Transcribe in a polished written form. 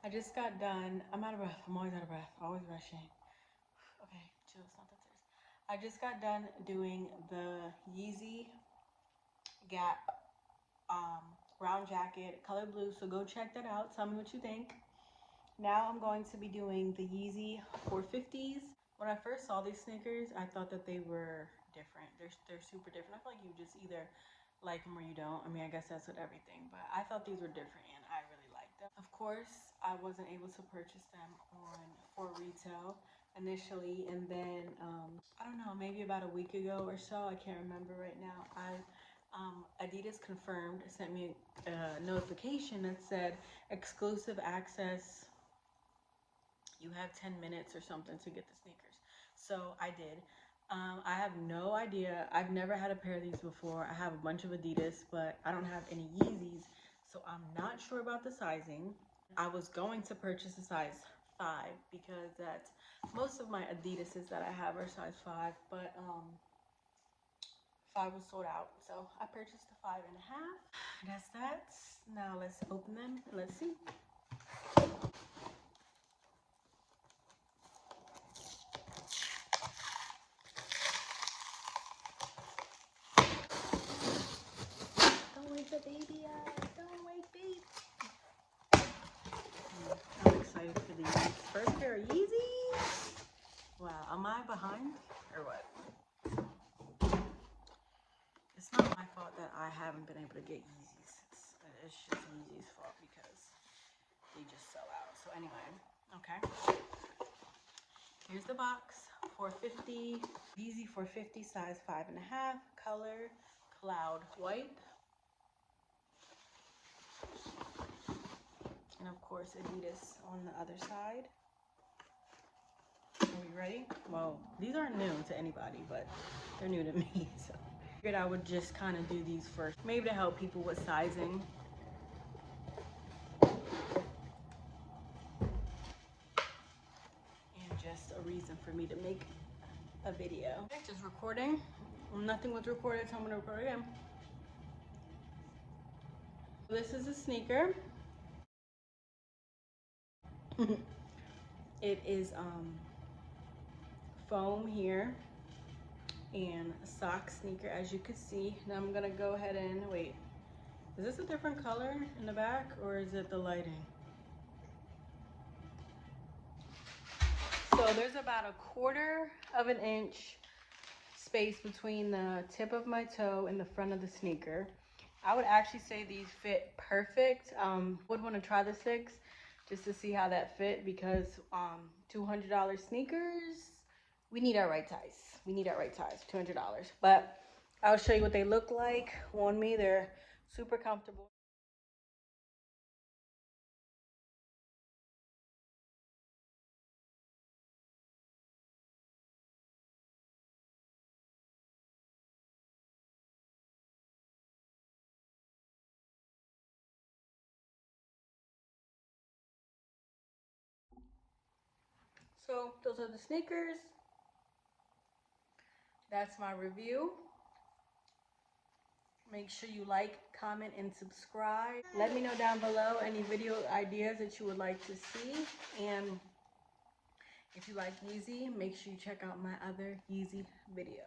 I just got done. I'm out of breath. I'm always out of breath. Always rushing. Okay, chill. It's not that serious. I just got done doing the Yeezy Gap round jacket, color blue. So go check that out. Tell me what you think. Now I'm going to be doing the Yeezy 450s. When I first saw these sneakers, I thought that they were different. They're super different. I feel like you just either like them or you don't. I mean, I guess that's with everything, but I thought these were different and I really liked them. Of course, I wasn't able to purchase them for retail initially, and then I don't know, maybe about a week ago or so, I can't remember right now. Adidas confirmed, sent me a notification that said exclusive access. You have 10 minutes or something to get the sneakers. So I did. I have no idea. I've never had a pair of these before. I have a bunch of Adidas, but I don't have any Yeezys. So I'm not sure about the sizing. I was going to purchase a size 5 because that's most of my Adidases that I have are size 5, but 5 was sold out. So I purchased a 5.5. That's that. Now let's open them and let's see. Don't wake the baby up. Don't wake baby. I'm excited for these. First pair of Yeezys. Wow, am I behind or what? It's not my fault that I haven't been able to get Yeezys. It's just Yeezy's fault because they just sell out. So anyway, okay. Here's the box. 450. Yeezy 450, size 5.5. Color cloud white. And of course Adidas on the other side. Are we ready? Well, these aren't new to anybody, but they're new to me. So I figured I would just kind of do these first, maybe to help people with sizing. And just a reason for me to make a video. Okay, just recording. Nothing was recorded, so I'm gonna record again. This is a sneaker. It is foam here and a sock sneaker, as you can see. Now I'm gonna go ahead and wait. Is this a different color in the back or is it the lighting? So there's about 1/4 of an inch space between the tip of my toe and the front of the sneaker. I would actually say these fit perfect. Would want to try the 6 just to see how that fit because $200 sneakers, we need our right size. We need our right size, $200. But I'll show you what they look like on me. They're super comfortable. So those are the sneakers. That's my review. Make sure you like, comment, and subscribe. Let me know down below any video ideas that you would like to see. And if you like Yeezy, make sure you check out my other Yeezy video.